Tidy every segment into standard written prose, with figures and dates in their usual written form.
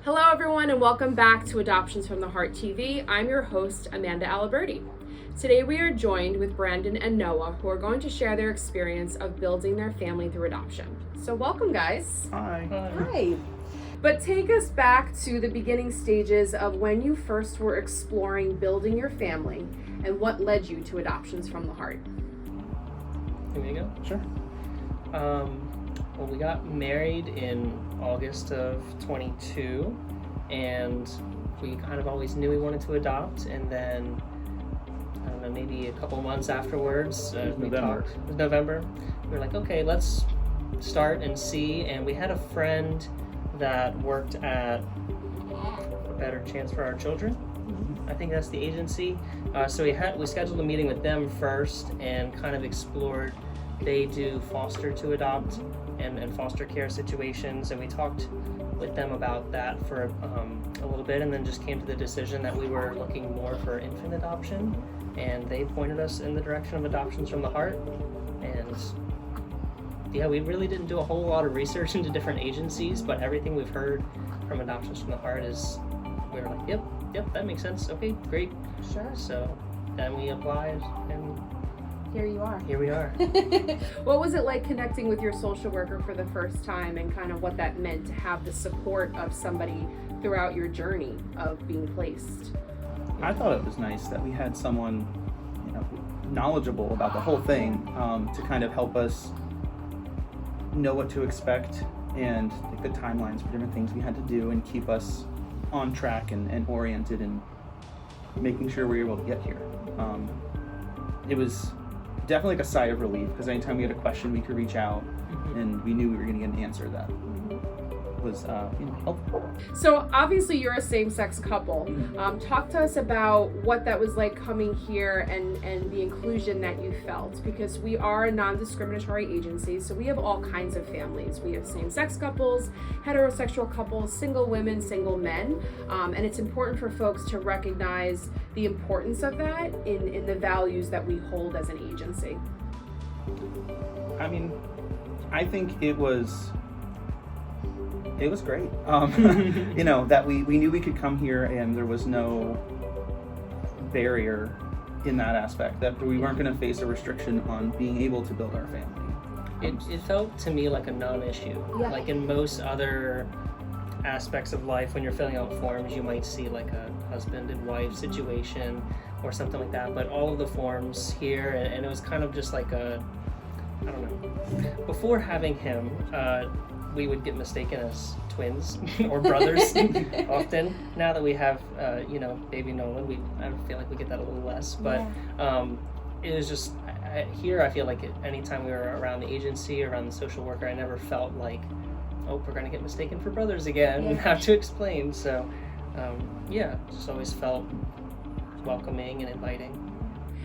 Hello everyone and welcome back to Adoptions from the Heart TV. I'm your host, Amanda Aliberti. Today we are joined with Brandon and Noah, who are going to share their experience of building their family through adoption. So welcome guys. Hi. Hi. But take us back to the beginning stages of when you first were exploring building your family and what led you to Adoptions from the Heart. Here we go. Sure. Well, we got married in August of 22, and we kind of always knew we wanted to adopt, and then, I don't know, maybe a couple months afterwards, we talked. It was November. We were like, okay, let's start and see, and we had a friend that worked at A Better Chance for Our Children. I think that's the agency. So we scheduled a meeting with them first and kind of explored. They do foster to adopt and foster care situations, and we talked with them about that for a little bit, and then just came to the decision that we were looking more for infant adoption, and they pointed us in the direction of Adoptions from the Heart. And yeah, we really didn't do a whole lot of research into different agencies, but everything we've heard from Adoptions from the Heart is, we were like, yep, that makes sense. Okay, great. Sure. So then we applied, and Here you are. here we are. What was it like connecting with your social worker for the first time, and kind of what that meant to have the support of somebody throughout your journey of being placed? I thought it was nice that we had someone, knowledgeable about the whole thing, to kind of help us know what to expect and the timelines for different things we had to do and keep us on track and oriented and making sure we were able to get here. It was definitely like a sigh of relief, because anytime we had a question we could reach out and we knew we were going to get an answer that was helpful. So obviously you're a same-sex couple. Talk to us about what that was like coming here and the inclusion that you felt, because we are a non-discriminatory agency, so we have all kinds of families. We have same-sex couples, heterosexual couples, single women, single men, and it's important for folks to recognize the importance of that in the values that we hold as an agency. I mean, I think it was great. That we knew we could come here and there was no barrier in that aspect, that we weren't going to face a restriction on being able to build our family. It felt to me like a non-issue. Yeah. Like in most other aspects of life, when you're filling out forms, you might see like a husband and wife situation or something like that, but all of the forms here, and it was kind of just like I don't know. Before having him, we would get mistaken as twins or brothers often. Now that we have, baby Nolan, I feel like we get that a little less. But it was just, here I feel like anytime we were around the agency, around the social worker, I never felt like, oh, we're going to get mistaken for brothers again and have to explain. So, just always felt welcoming and inviting.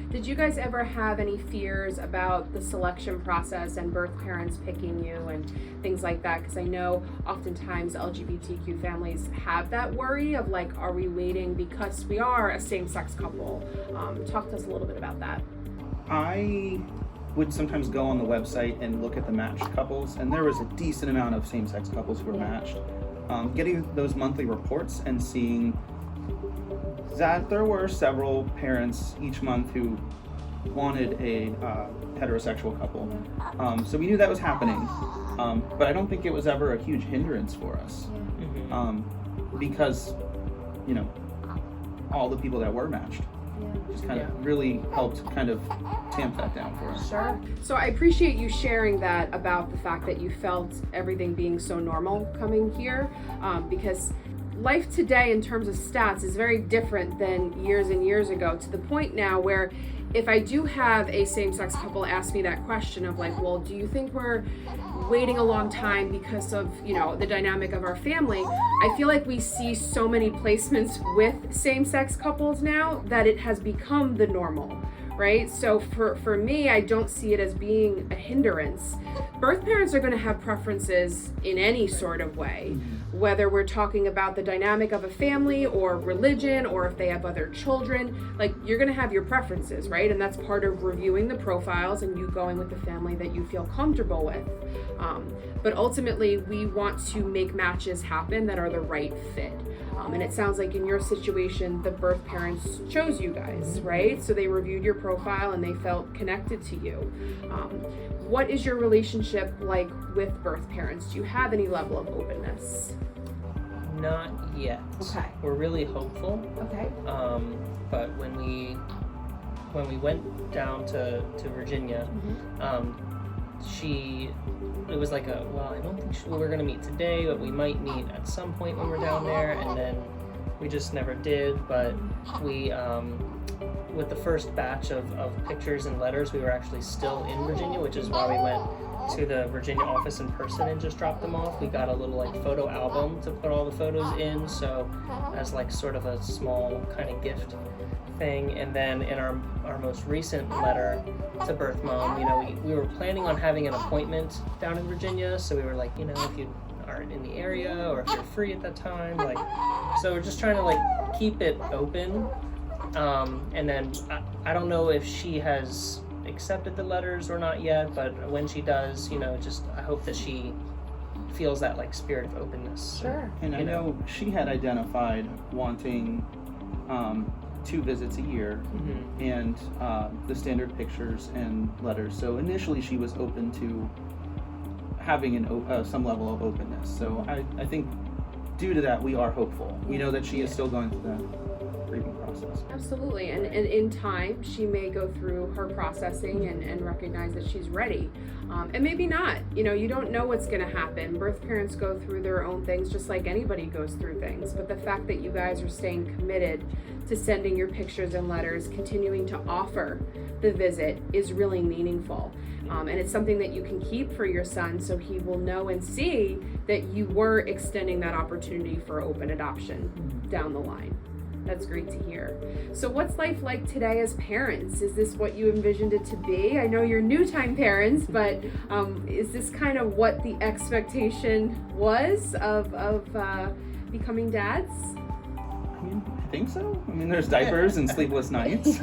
Did you guys ever have any fears about the selection process and birth parents picking you and things like that? Because I know oftentimes LGBTQ families have that worry of like, are we waiting because we are a same-sex couple? Talk to us a little bit about that. I would sometimes go on the website and look at the matched couples, and there was a decent amount of same-sex couples who were matched. Getting those monthly reports and seeing that there were several parents each month who wanted a heterosexual couple. So we knew that was happening, but I don't think it was ever a huge hindrance for us, because, all the people that were matched just kind of really helped kind of tamp that down for us. Sure. So I appreciate you sharing that about the fact that you felt everything being so normal coming here, because life today in terms of stats is very different than years and years ago, to the point now where if I do have a same-sex couple ask me that question of like, well, do you think we're waiting a long time because of, the dynamic of our family? I feel like we see so many placements with same-sex couples now that it has become the normal, right? So for me, I don't see it as being a hindrance. Birth parents are going to have preferences in any sort of way, whether we're talking about the dynamic of a family or religion, or if they have other children. Like, you're going to have your preferences, right? And that's part of reviewing the profiles and you going with the family that you feel comfortable with. But ultimately, we want to make matches happen that are the right fit. And it sounds like in your situation, the birth parents chose you guys, right? So they reviewed your profile and they felt connected to you. What is your relationship like with birth parents? Do you have any level of openness? Not yet. Okay. We're really hopeful. Okay. But when we went down to Virginia, it was like I don't think we're gonna meet today, but we might meet at some point when we're down there, and then we just never did. But we, with the first batch of pictures and letters, we were actually still in Virginia, which is why we went to the Virginia office in person and just dropped them off. We got a little like photo album to put all the photos in, so as like sort of a small kind of gift thing. And then in our most recent letter to birth mom, we were planning on having an appointment down in Virginia, so we were like, if you aren't in the area or if you're free at that time, like, so we're just trying to like keep it open. And then I don't know if she has accepted the letters or not yet, but when she does, I hope that she feels that like spirit of openness. Sure. And I know she had identified wanting 2 visits a year, and the standard pictures and letters. So initially she was open to having some level of openness. So I think due to that, we are hopeful. We know that she is still going through that grieving process. Absolutely. And in time, she may go through her processing and recognize that she's ready. And maybe not. You don't know what's going to happen. Birth parents go through their own things just like anybody goes through things. But the fact that you guys are staying committed to sending your pictures and letters, continuing to offer the visit, is really meaningful. And it's something that you can keep for your son, so he will know and see that you were extending that opportunity for open adoption down the line. That's great to hear. So what's life like today as parents? Is this what you envisioned it to be? I know you're new-time parents, but is this kind of what the expectation was of becoming dads? I think so. There's diapers and sleepless nights.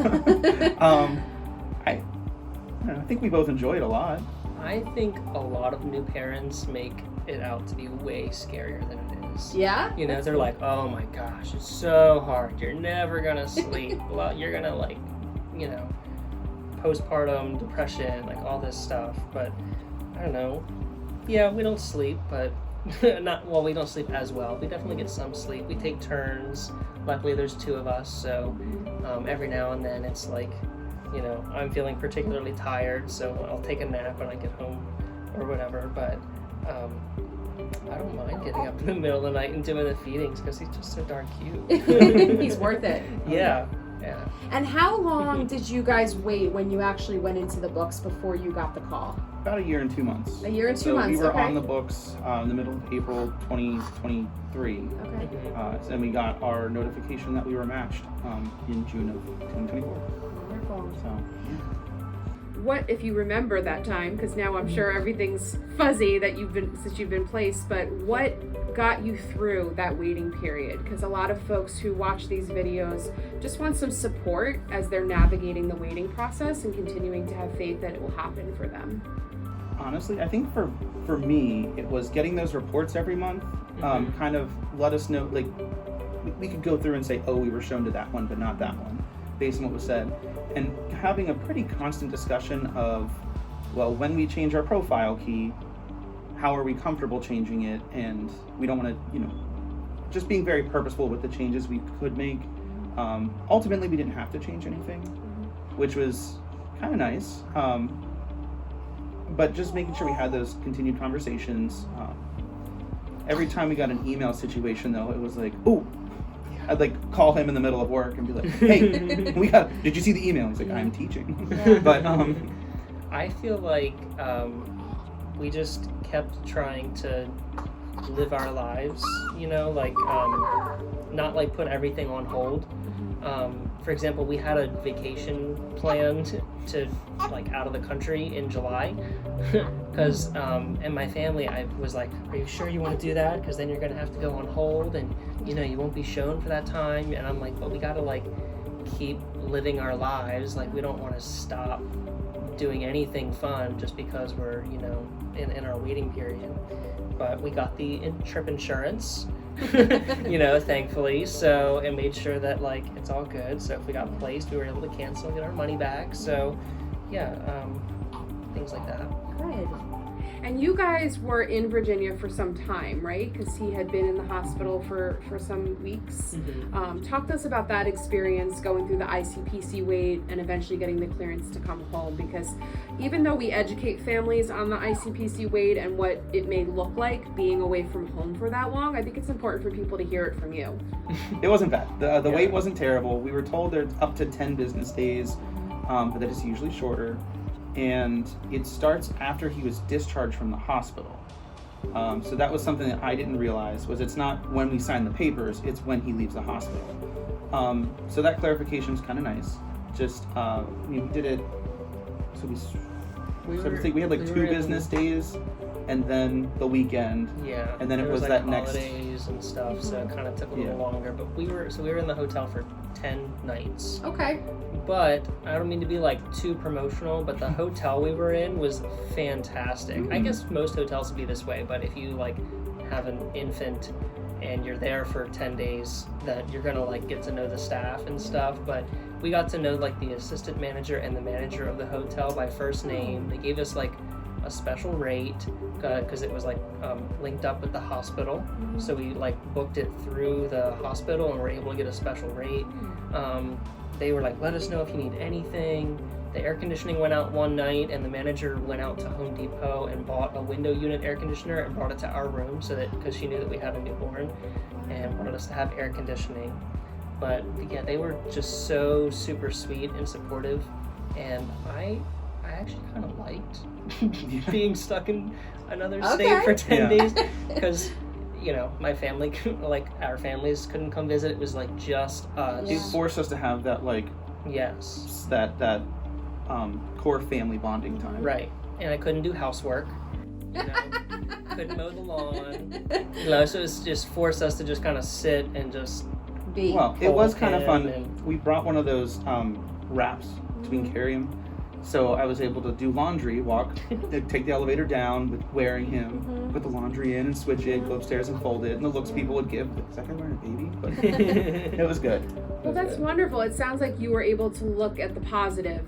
I think we both enjoy it a lot. I think a lot of new parents make it out to be way scarier than it is. Yeah? They're like, oh my gosh, it's so hard. You're never gonna sleep. You're gonna postpartum depression, like all this stuff. But I don't know. Yeah, we don't sleep, but we don't sleep as well. We definitely get some sleep. We take turns. Luckily, there's 2 of us, so every now and then it's like, I'm feeling particularly tired, so I'll take a nap when I get home or whatever. But I don't mind getting up in the middle of the night and doing the feedings because he's just so darn cute. He's worth it. Yeah. And how long did you guys wait when you actually went into the books before you got the call? About 1 year and 2 months. 1 year and 2 so months, we were okay. on the books in the middle of April 2023. Okay. And we got our notification that we were matched in June of 2024. Wonderful. So, What, if you remember that time, because now I'm sure everything's fuzzy since you've been placed, but what got you through that waiting period? Because a lot of folks who watch these videos just want some support as they're navigating the waiting process and continuing to have faith that it will happen for them. honestly, I think for me, it was getting those reports every month, kind of let us know, like, we could go through and say, oh, we were shown to that one, but not that one, based on what was said. And having a pretty constant discussion of, well, when we change our profile key, how are we comfortable changing it? And we don't want to, just being very purposeful with the changes we could make. Ultimately, we didn't have to change anything, which was kind of nice. But just making sure we had those continued conversations. Every time we got an email situation, though, it was like, oh, I'd like call him in the middle of work and be like, hey, did you see the email? He's like, I'm teaching. Yeah. But I feel like we just kept trying to live our lives, not like put everything on hold. for example, we had a vacation planned to like out of the country in July, because and my family, I was like, are you sure you want to do that? Because then you're gonna have to go on hold, and you know you won't be shown for that time. And I'm like, but we gotta like keep living our lives. Like we don't want to stop doing anything fun just because we're, you know, in our waiting period. But we got the trip insurance, you know, thankfully, so it made sure that like it's all good. So if we got placed, we were able to cancel and get our money back. So yeah, things like that. Good. And you guys were in Virginia for some time, right? Because he had been in the hospital for some weeks. Mm-hmm. Talk to us about that experience going through the ICPC wait and eventually getting the clearance to come home. Because even though we educate families on the ICPC wait and what it may look like being away from home for that long, I think it's important for people to hear it from you. It wasn't bad. The wait wasn't terrible. We were told there's up to 10 business days, but that is usually shorter. And it starts after he was discharged from the hospital. So that was something that I didn't realize, was it's not when we sign the papers, it's when he leaves the hospital. So that clarification is kind of nice. Just, we did it, so we had like 2 business days, and then the weekend. Yeah. And then it there was like that next holidays and stuff, so it kind of took a little longer. But we were in the hotel for 10 nights. Okay. But I don't mean to be like too promotional, but the hotel we were in was fantastic. I guess most hotels would be this way, but if you like have an infant and you're there for 10 days, that you're gonna like get to know the staff and stuff. But we got to know like the assistant manager and the manager of the hotel by first name. They gave us like a special rate because it was like linked up with the hospital. So we like booked it through the hospital and were able to get a special rate. They were like, let us know if you need anything. The air conditioning went out one night, and the manager went out to Home Depot and bought a window unit air conditioner and brought it to our room, so that because she knew that we had a newborn and wanted us to have air conditioning. But yeah, they were just so super sweet and supportive, and I actually kind of liked being stuck in another state for 10 days, because you know, my family, like our families couldn't come visit. It was like just us. It forced us to have that like that core family bonding time. Right. And I couldn't do housework. You know, couldn't mow the lawn. You know, so it's just forced us to just kind of sit and just Be. Well, it was kind of fun. and- We brought one of those wraps so we can carry him. So I was able to do laundry, take the elevator down, wearing him, put the laundry in and switch it, go upstairs and fold it. And the looks people would give, is that guy wearing a baby? But it was good. Well, that's wonderful. It sounds like you were able to look at the positive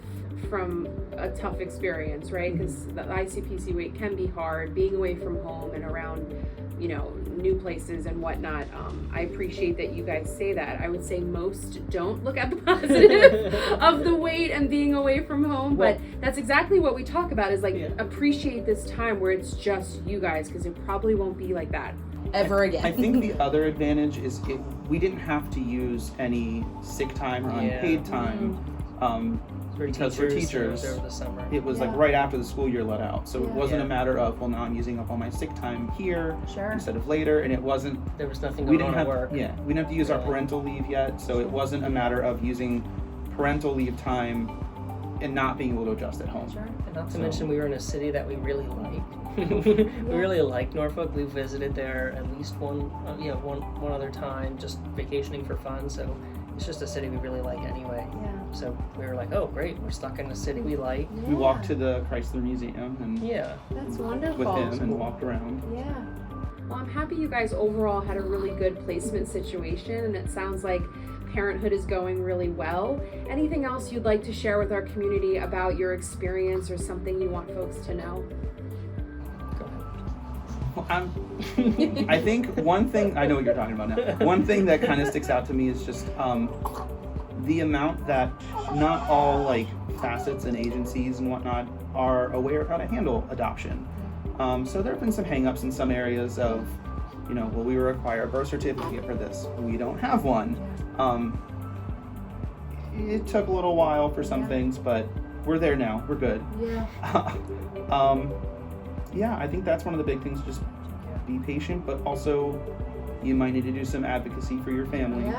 from a tough experience, right? Because the ICPC wait can be hard, being away from home and around, you know, new places and whatnot. I appreciate that you guys say that. I would say most don't look at the positive of the wait and being away from home, but that's exactly what we talk about, is like appreciate this time where it's just you guys, because it probably won't be like that ever again. I think the other advantage is we didn't have to use any sick time or unpaid time. Because for teachers, over the summer. it was like right after the school year let out. So it wasn't a matter of, well, now I'm using up all my sick time here instead of later. And it wasn't, There was nothing we going didn't on have, at work. we didn't have to use our parental leave yet. So it wasn't a matter of using parental leave time and not being able to adjust at home. And not to mention, we were in a city that we really liked. We really liked Norfolk. We visited there at least one other time, just vacationing for fun. So it's just a city we really like anyway. So we were like, oh great, we're stuck in a city we like. We walked to the Chrysler Museum and That's wonderful. with him and walked around. Well, I'm happy you guys overall had a really good placement situation, and it sounds like parenthood is going really well. Anything else you'd like to share with our community about your experience, or something you want folks to know? I think one thing, I know what you're talking about now. One thing that kind of sticks out to me is just the amount that not all like facets and agencies and whatnot are aware of how to handle adoption. So there have been some hang-ups in some areas of, you know, well, we require a birth certificate for this. We don't have one. It took a little while for some things, but we're there now. We're good. I think that's one of the big things. Just be patient, but also you might need to do some advocacy for your family.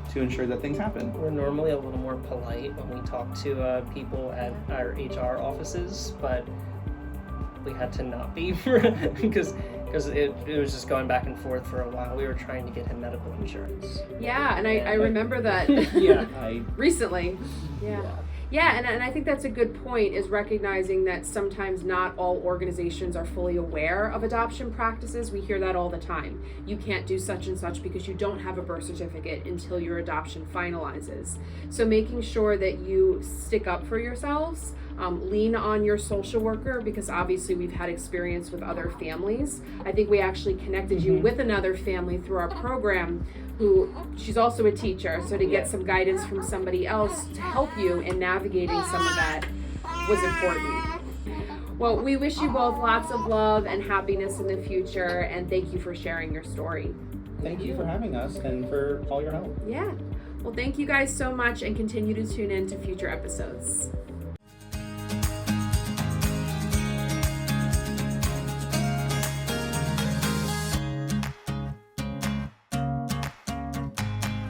to ensure that things happen. We're normally a little more polite when we talk to people at our HR offices, but we had to not be because it was just going back and forth for a while. We were trying to get him medical insurance. Yeah, and I remember that Yeah. recently. Yeah, and I think that's a good point, is recognizing that sometimes not all organizations are fully aware of adoption practices. We hear that all the time. You can't do such and such because you don't have a birth certificate until your adoption finalizes. So making sure that you stick up for yourselves, lean on your social worker, because obviously we've had experience with other families. I think we actually connected you with another family through our program who, she's also a teacher, so to get some guidance from somebody else to help you in navigating some of that was important. Well, we wish you both lots of love and happiness in the future, and thank you for sharing your story. Thank you for having us and for all your help. Yeah. Well, thank you guys so much, and continue to tune in to future episodes.